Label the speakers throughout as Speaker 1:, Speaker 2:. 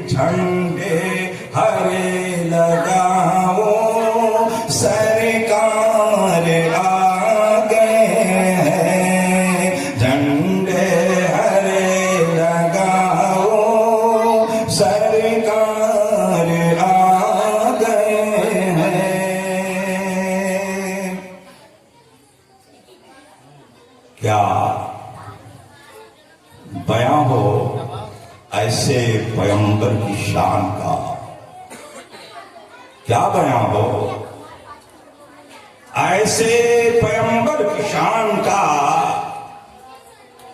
Speaker 1: جھنڈے ہرے لگاؤ سرکار آ گئے ہیں، جھنڈے ہرے لگاؤ سرکار آ گئے ہیں۔ کیا بیاں ہو ایسے پیغمبر کی شان کا، کیا بیاں ہو ایسے پیغمبر کی شان کا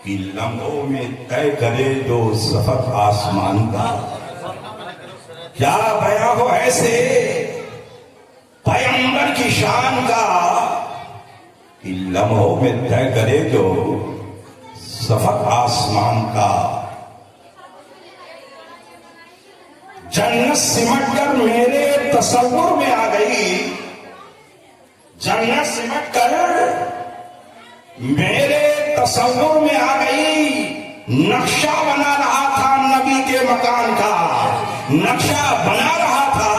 Speaker 1: کہ لمحوں میں طے کرے جو سفر آسمان کا۔ کیا بیاں ہو ایسے پیغمبر کی شان کا کہ لمحوں میں طے کرے جو سفر آسمان کا۔ جنت سمٹ کر میرے تصور میں آ گئی، جنت سمٹ کر میرے تصور میں آ گئی، نقشہ بنا رہا تھا نبی کے مکان کا، نقشہ بنا رہا تھا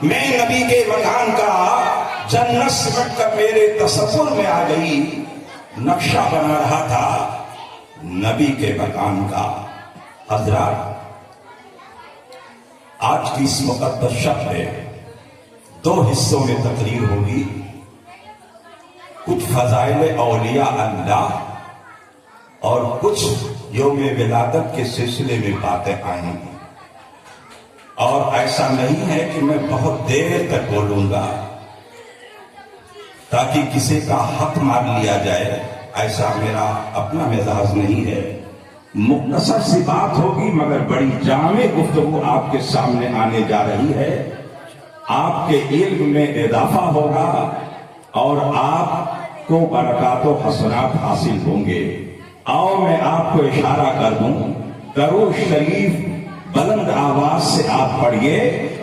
Speaker 1: میں نبی کے مکان کا، جنت سمٹ کر میرے تصور میں آ گئی، نقشہ بنا رہا تھا نبی کے مکان کا۔ حضرات، آج کی اس مقدس شب میں دو حصوں میں تقریر ہوگی، کچھ فضائل اولیاء اللہ اور کچھ یوم ولادت کے سلسلے میں باتیں آئیں گی، اور ایسا نہیں ہے کہ میں بہت دیر تک بولوں گا تاکہ کسی کا حق مار لیا جائے، ایسا میرا اپنا مزاج نہیں ہے۔ مختصر سی بات ہوگی مگر بڑی جامع گفتگو آپ کے سامنے آنے جا رہی ہے، آپ کے علم میں اضافہ ہوگا اور آپ کو برکات و حسنات حاصل ہوں گے۔ آؤ میں آپ کو اشارہ کر دوں، درود شریف بلند آواز سے آپ پڑھیے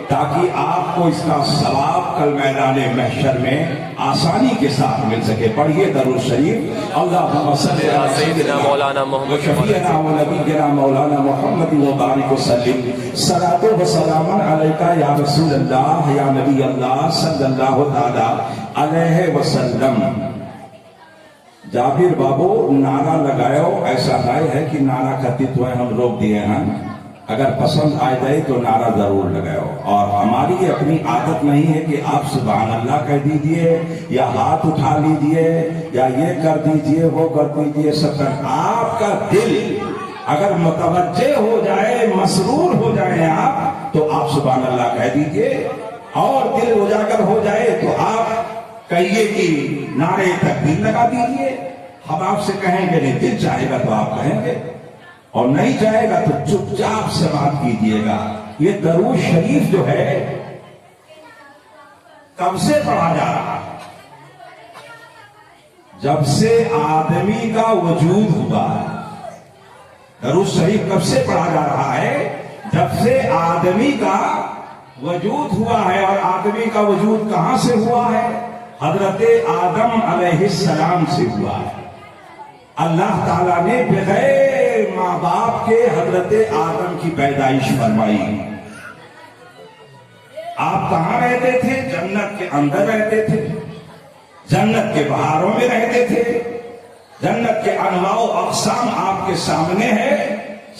Speaker 1: تاکہ آپ کو اس کا ثواب کل میدان محشر میں آسانی کے ساتھ مل سکے۔ پڑھیے درود شریف۔ اللہم صلی علی سیدنا مولانا محمد و شفیعنا و نبینا مولانا محمد و بارک وسلم، صلاۃ و سلام علیکہ یا رسول اللہ یا نبی اللہ صلی اللہ تعالی علیہ وسلم۔ جابر بابو نعرہ لگاؤ، ایسا رائے ہے کہ نعرہ کرتی تو ہم روک دیے ہیں، اگر پسند آ جائے تو نعرہ ضرور لگاؤ، اور ہماری اپنی عادت نہیں ہے کہ آپ سبحان اللہ کہہ دیجئے یا ہاتھ اٹھا لیجئے یا یہ کر دیجئے وہ کر دیجئے، سب آپ کا دل اگر متوجہ ہو جائے، مسرور ہو جائے آپ، تو آپ سبحان اللہ کہہ دیجئے، اور دل اجاگر ہو جائے تو آپ کہیے کہ نعرے تکبیر لگا دیجئے۔ ہم آپ سے کہیں گے نہیں، دل چاہے گا تو آپ کہیں گے، اور نہیں چاہے گا تو چپ چاپ سے بات کیجئے گا۔ یہ درود شریف جو ہے کب سے پڑھا جا رہا ہے؟ جب سے آدمی کا وجود ہوا ہے۔ درود شریف کب سے پڑھا جا رہا ہے؟ جب سے آدمی کا وجود ہوا ہے۔ اور آدمی کا وجود کہاں سے ہوا ہے؟ حضرت آدم علیہ السلام سے ہوا ہے۔ اللہ تعالیٰ نے بغیر ماں باپ کے حضرت آدم کی پیدائش فرمائی۔ آپ کہاں رہتے تھے؟ جنت کے اندر رہتے تھے، جنت کے بہاروں میں رہتے تھے، جنت کے انواع و اقسام آپ کے سامنے ہے،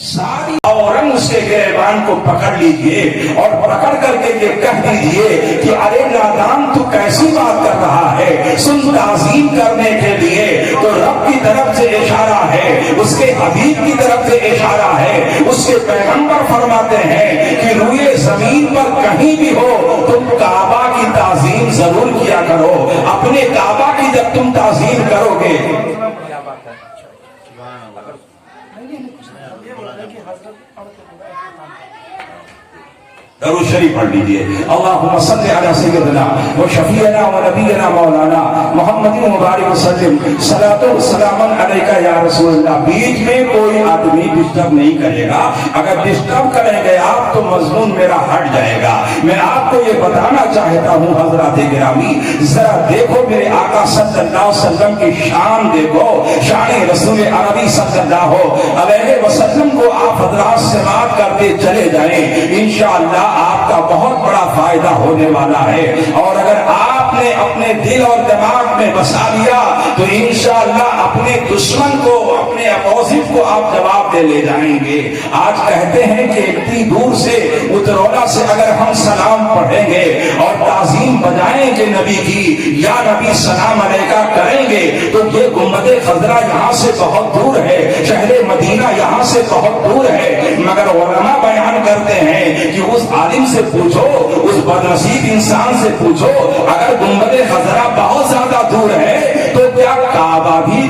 Speaker 1: ساری اورنگ اس کے گریبان کو پکڑ لیجئے اور پکڑ کر کے یہ کہہ دیجئے کہ ارے نادان تو کیسی بات کر رہا ہے، سن تعظیم کرنے کے لیے تو رب کی طرف سے اشارہ ہے، اس کے حبیب کی طرف سے اشارہ ہے، اس کے پیغمبر فرماتے ہیں کہ روئے زمین پر کہیں بھی ہو تم کعبہ کی تعظیم ضرور کیا کرو۔ اپنے کعبہ کی جب تم تعظیم کرو گے، درود شریف پڑھ لیجئے۔ اللہم صلی علی سیدنا و شفیعنا و نبینا مولانا محمد مبارک وسلم، صلاۃ و سلام علیکہ یا رسول اللہ۔ بیچ میں کوئی آدمی ڈسٹرب نہیں کرے گا، اگر ڈسٹرب کریں گے آپ تو مضمون میرا ہٹ جائے گا۔ میں آپ کو یہ بتانا چاہتا ہوں حضرات گرامی، ذرا دیکھو میرے آقا صلی اللہ علیہ وسلم کی شان، دیکھو شان رسول عربی صلی اللہ علیہ وسلم کو آپ حضرات سے مار پیشاب کرتے چلے جائیں، انشاءاللہ آپ کا بہت بڑا فائدہ ہونے والا ہے۔ اور اگر آپ نے اپنے دل اور دماغ میں بسا لیا تو انشاءاللہ اپنے دشمن کو، اپنے اپوزٹ کو آپ جواب دے لے جائیں گے۔ آج کہتے ہیں کہ اتنی دور سے اترولہ سے اگر ہم سلام پڑھیں گے اور تعظیم بجائیں گے نبی کی، یا نبی سلام علیکہ کریں گے، تو یہ گنبد خضرا یہاں سے بہت دور ہے، شہر مدینہ یہاں سے بہت دور ہے، مگر علماء بیان کرتے ہیں کہ اس عالم سے پوچھو، اس بدنصیب انسان سے پوچھو، اگر گنبد خضرا بہت زیادہ دور ہے تو کیا کعبہ بھی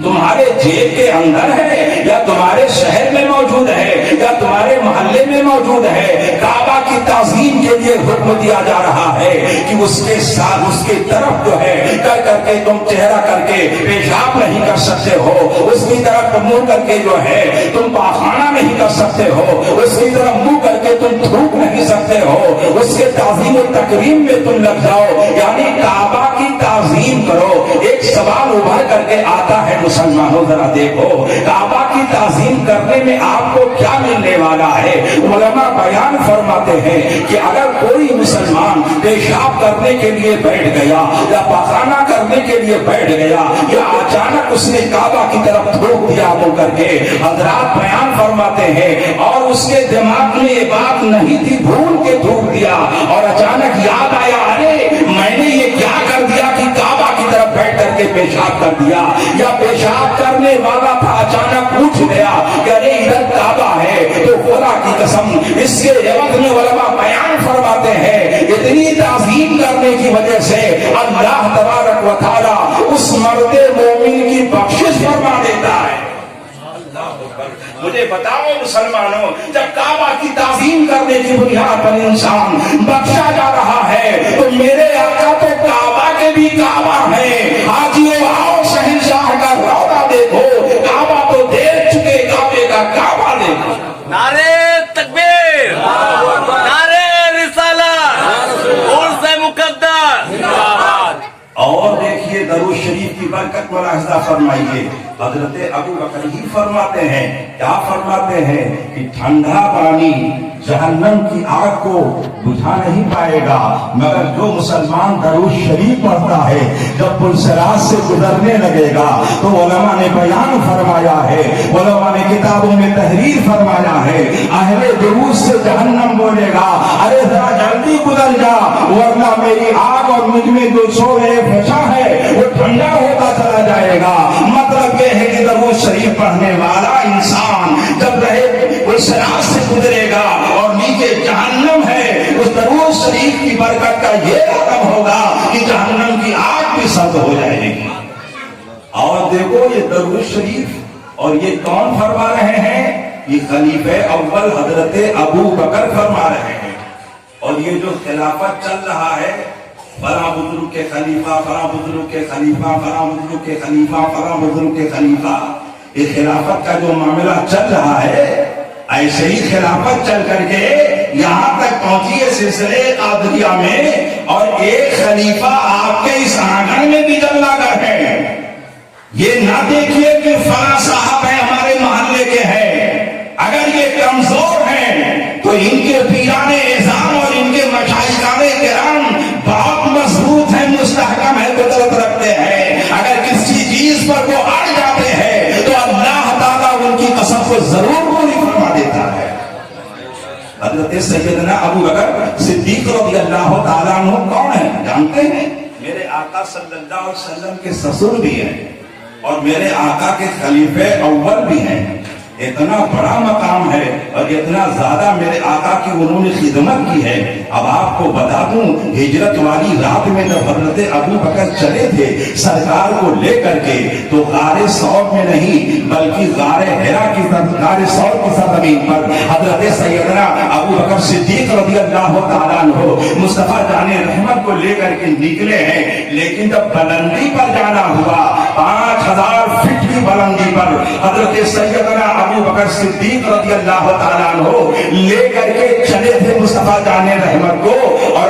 Speaker 1: تمہارے جیب کے اندر ہے، یا تمہارے شہر میں موجود ہے، یا تمہارے محلے میں موجود ہے؟ کعبہ کی تعظیم کے لیے حکم دیا جا رہا ہے کہ اس کے ساتھ اس کی طرف جو ہے کر کے تم چہرہ کر کے پیشاب نہیں کر سکتے ہو، اس کی طرف منہ کر کے جو ہے تم پاخانہ نہیں کر سکتے ہو، اس کی طرف منہ کر کے تم تھوک نہیں سکتے ہو، اس کے تعظیم و تکریم میں تم لگ جاؤ، یعنی کعبہ کی تعظیم کرو۔ ایک سوال ابھر کر کے آتا ہے مسلمانوں، ذرا دیکھو کعبہ کی تعظیم کرنے میں آپ کو کیا ملنے والا ہے؟ علماء بیان فرماتے ہیں کہ اگر کوئی مسلمان پیشاب کرنے کے لیے بیٹھ گیا یا پخانہ کرنے کے لیے بیٹھ گیا، یا اچانک اس نے کعبہ کی طرف تھوک دیا بول کر کے، حضرات بیان فرماتے ہیں، اور اس کے دماغ میں یہ بات نہیں تھی، بھول کے تھوک دیا اور اچانک یاد آیا، ارے میں نے یہ کیا کر دیا کہ کعبہ کی طرف بیٹھ کر کے پیشاب کر دیا، یا پیشاب کرنے والا تھا اچانک اٹھ گیا کہ ارے ادھر کعبہ ہے، تو خدا کی قسم اس کے عوض میں علماء بیان فرماتے ہیں اتنی تعظیم کرنے کی وجہ سے اللہ تبارک و تعالی اس مرد مومن کی بخشش فرما دیتا ہے۔ مجھے بتاؤ مسلمانوں، جب کعبہ کی تعظیم کرنے کی بنیاد پر انسان بخشا جا رہا ہے تو میرے آقا تو کعبہ کے بھی کعبہ ہے۔ حاجیو آؤ شہنشاہ کا روضہ دیکھو، کعبہ تو دیکھ چکے، کعبے کا کعبہ دیکھو۔
Speaker 2: نعرے تکبیر، نعرے رسالت، عرض مقدس۔
Speaker 1: اور دیکھیے درود شریف کی برکت ملاحظہ فرمائیے، حضرت ابو بکر ہی فرماتے ہیں، کیا فرماتے ہیں کہ ٹھنڈا پانی جہنم کی آگ کو بجھا نہیں پائے گا، مگر جو مسلمان درود شریف پڑھتا ہے جب پلسرات سے گزرنے لگے گا تو علماء نے بیان فرمایا ہے، علماء نے کتابوں میں تحریر فرمایا ہے، اہل درود سے جہنم بولے گا ارے ذرا جلدی گزر جا ورنہ میری آگ اور مجھ میں جو شعلہ فشاں ہے وہ ٹھنڈا ہوتا چلا جائے گا۔ مطلب یہ ہے کہ درود شریف پڑھنے والا انسان جب رہے پلسرات سے گزرے گا اور نیچے جہنم ہے، اس درود شریف کی برکت کا یہ رقم ہوگا کہ جہنم کی آگ بھی سرد ہو جائے گی۔ اور دیکھو یہ درود شریف، اور یہ کون فرما رہے ہیں؟ یہ خلیفہ اول حضرت ابو بکر فرما رہے ہیں۔ اور یہ جو خلافت چل رہا ہے، فلاں بزرگ کے خلیفہ، فلاں بزرگ کے خلیفہ، فلاں بزرگ کے خلیفہ، فلاں بزرگ کے خلیفہ، یہ خلافت کا جو معاملہ چل رہا ہے، ایسے ہی خلافت چل کر کے یہاں تک پہنچی ہے سلسلے قادریہ میں، اور ایک خلیفہ آپ کے اس آنگن میں بھی جلنا گر ہے۔ یہ نہ دیکھیے کہ فلاں صاحب ہے ہمارے محلے کے ہیں، اگر یہ کمزور ہیں تو ان کے پیران اعظام اور ان کے مشائخان کرام بہت مضبوط ہیں، مستحکم ہے، قدرت رکھتے ہیں، اگر کسی چیز پر وہ اڑ جاتے ہیں تو اللہ تعالیٰ ان کی قسم کو ضرور پوری فرما دیتا ہے۔ حضرت سیدنا ابو بکر صدیق رضی اللہ تعالیٰ عنہ کون ہے جانتے ہیں؟ میرے آقا صلی اللہ علیہ وسلم کے سسر بھی ہیں اور میرے آقا کے خلیفہ اول بھی ہیں۔ اتنا بڑا مقام ہے اور اتنا زیادہ میرے آقا کی انہوں نے خدمت کی ہے۔ اب آپ کو بتا دوں، ہجرت والی رات میں جب حضرت ابو بکر چلے تھے سرکار کو لے کر کے، تو غار ثور میں نہیں بلکہ غار حرا کی غار ثور کی سرزمین پر حضرت سیدنا ابو بکر صدیق رضی اللہ تعالیٰ عنہ مصطفیٰ جان رحمت کو لے کر کے نکلے ہیں، لیکن جب بلندی پر جانا ہوا 5000 فٹ کی بلندی پر حضرت سیدنا ابو بکر صدیق رضی اللہ تعالیٰ عنہ لے کر کے چلے تھے مصطفیٰ جان رحمت کو، اور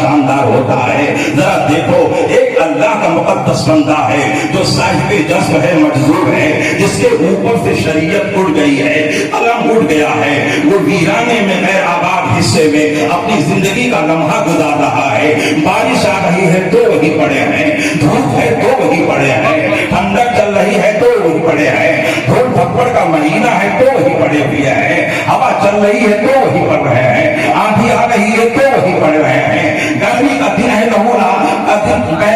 Speaker 1: شاندار ہوتا ہے. ذرا دیکھو ایک اللہ کا مقدس بندہ ہے جو صاحب جذب ہے, مجذوب ہے, جس کے اوپر سے شریعت اڑ گئی ہے, قلم اڑ گیا ہے, وہ ویرانے میں غیر آباد حصے میں اپنی زندگی کا لمحہ گزار رہا ہے. بارش آ رہی ہے تو وہی پڑے ہیں, دھوپ ہے تو وہی پڑے ہیں, ٹھنڈک چل رہی ہے تو وہی پڑے ہیں, دھوپ دھپڑ کا مہینہ ہے تو وہی پڑے ہوئے ہیں, ہوا چل رہی ہے تو وہی پڑ رہے ہیں, آندھی آ رہی ہے تو وہی پڑ رہے ہیں, گرمی کا دن ہے لہولا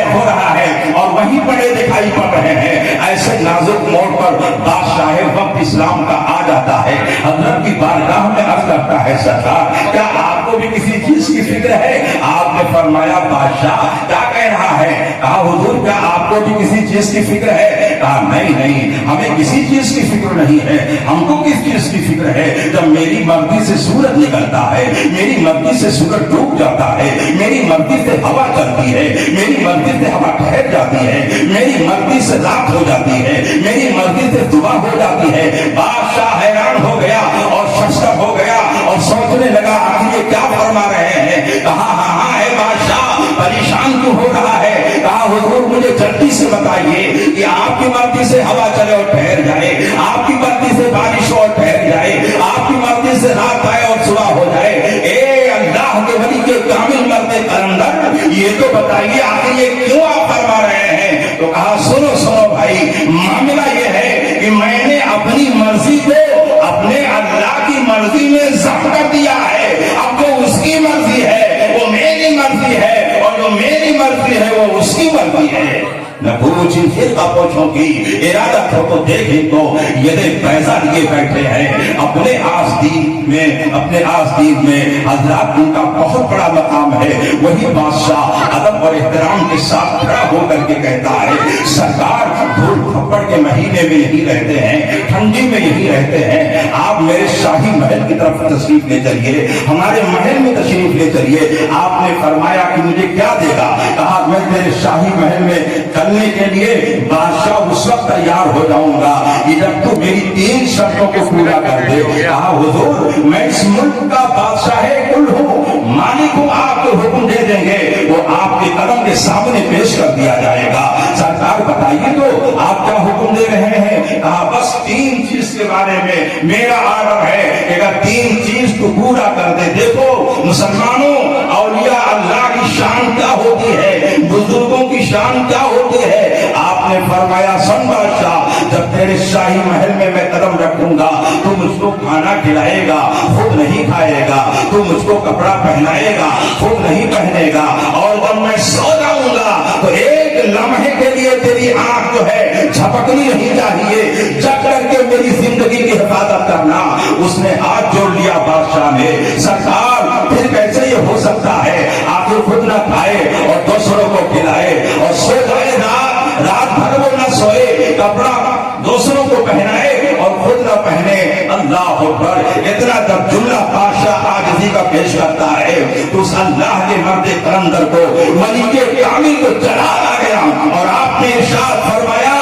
Speaker 1: ہو رہا ہے اور وہیں پڑے دکھائی پڑ رہے ہیں. ایسے نازک موڑ پر بادشاہ وقت اسلام کا آ جاتا ہے, حضرت کی بارگاہ میں عرض کرتا ہے سرکار کیا آپ کو بھی کسی چیز کی فکر ہے؟ آپ نے فرمایا بادشاہ کیا کہہ رہا ہے؟ کہا حضور کیا آپ کو بھی کسی چیز کی فکر ہے؟ کہا نہیں, ہمیں کسی چیز کی فکر نہیں ہے. ہم کو کس چیز کی فکر ہے؟ جب میری مرضی سے سورج نکلتا ہے, میری مرضی سے سورج ڈوب جاتا ہے, میری مرضی سے ہوا چلتی ہے, میری مرضی سے ہوا ٹھہر جاتی ہے, میری مرضی سے رات ہو جاتی ہے, میری مرضی سے صبح ہو جاتی ہے. بادشاہ حیران ہو گیا اور ششدر ہو گیا اور سوچنے لگا آپ یہ کیا فرما رہے ہیں؟ کہا ہاں ہے بادشاہ, پریشان کیوں ہو رہا ہے؟ کہا حضور مجھے جلدی سے بتائیے کہ آپ کی مرضی سے ہوا چلے اور ٹھہر جائے, آپ کی مرضی سے بارش ہو اور ٹھہر جائے, آپ کی مرضی سے رات آئے اور صبح ہو جائے. اے اللہ کے ولی کے کامل مرد کلندر یہ تو بتائیے آخر یہ کیوں آپ فرما رہے ہیں؟ تو کہا سنو بھائی, معاملہ یہ ہے کہ میں نے اپنی مرضی کو اپنے اللہ کی مرضی میں ضبط کر دیا ہے. اب جو اس کی مرضی ہے وہ میری مرضی ہے اور جو میری مرضی ہے وہ اس کی مرضی ہے. نہ پوچھیں فرقہ پوچھوں کی ارادت ہو تو دیکھیں تو یہ پیسہ لیے بیٹھے ہیں اپنے آستین میں حضرات ان کا بہت بڑا مقام ہے. وہی بادشاہ ادب اور احترام کے ساتھ کھڑا ہو کر کے کہتا ہے سرکار دھوپ تھپڑ کے مہینے میں یہی رہتے ہیں, ٹھنڈی میں یہی رہتے ہیں, آپ میرے شاہی محل کی طرف تشریف لے چلیے, ہمارے محل میں تشریف لے چلیے. آپ نے فرمایا کہ مجھے کیا دے گا؟ کہا میں میرے شاہی محل میں چلنے کے لیے بادشاہ اس وقت تیار ہو جاؤں گا جب تو میری 3 شرطوں کو پورا کر دے. کہا حضور میں اس ملک کا بادشاہ کل ہوں, مالک ہوں, آپ کو حکم دے دیں گے وہ آپ کے قدم کے سامنے پیش کر دیا جائے گا. سرکار بتائیے تو آپ کیا حکم دے رہے ہیں؟ کہا بس 3 چیز کے بارے میں میرا آرڈر ہے کہ اگر 3 چیز کو پورا کر دے. دیکھو مسلمانوں, اولیاء اللہ کی شان کیا ہوتی ہے, بزرگوں کی شان کیا ہوتی ہے. آپ نے فرمایا سن بادشاہ جب تیرے شاہی محل میں قدم رکھوں گا تو مجھ کو کھانا کھلائے گا, خود نہیں کھائے گا, تو مجھ کو کپڑا پہنائے گا, خود نہیں پہنے گا, اور جب میں سو جاؤں گا تو ایک لمحے کے لیے تیری آنکھ جو ہے جھپکنی نہیں چاہیے, جگ کر کے میری زندگی کی حفاظت کرنا. اس نے ہاتھ جوڑ لیا بادشاہ نے. سرکار پھر کیسے یہ ہو سکتا ہے آخر خود نہ کھائے اور دوسروں کو کھلائے اور سو جائے, رات بھر وہ نہ سوئے, کپڑا دوسروں کو پہنائے اور خود نہ پہنے. اللہ اکبر. اتنا جب جملہ بادشاہ عاجزی کا پیش کرتا ہے تو اس اللہ کے مرد کلندر کو ملک کامل کو چلا آ گیا اور آپ نے ارشاد فرمایا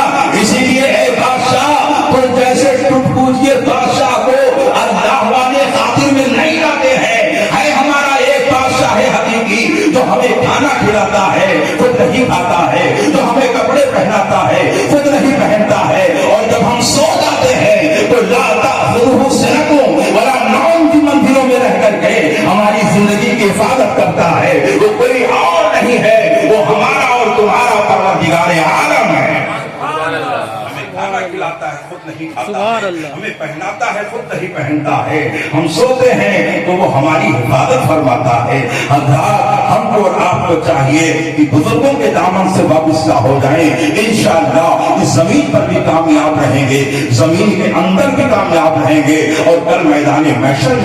Speaker 1: اسی لیے اے بادشاہ تو جیسے ٹوٹ پوجیے بادشاہ کو اللہ والے خاطر میں نہیں لاتے ہیں. ہے ہمارا ایک بادشاہ ہے حقیقی جو ہمیں کھانا کھلاتا ہے خود نہیں کھاتا ہے, جو ہمیں کپڑے پہناتا ہے خود نہیں پہنتا ہے, اور جب ہم سو جاتے ہیں تو لاتا سنکوں ولا نوم کی مندروں میں رہ کر کے ہماری زندگی کی حفاظت کرتا ہے. وہ کوئی اور نہیں ہے, وہ ہمارا اور تمہارا پروردگار عالم ہے. کھانا کھلاتا ہے خود نہیں کھاتا ہے, ہمیں پہناتا ہے خود نہیں پہنتا ہے, ہم سوتے ہیں تو وہ ہماری حفاظت فرماتا ہے. حضرات ہم کو اور آپ کو چاہیے کہ بزرگوں کے دامن سے وابستہ ہو جائیں. انشاءاللہ اس زمین پر بھی کامیاب رہیں گے, زمین کے اندر بھی کامیاب رہیں گے, اور کل میدان محشر میں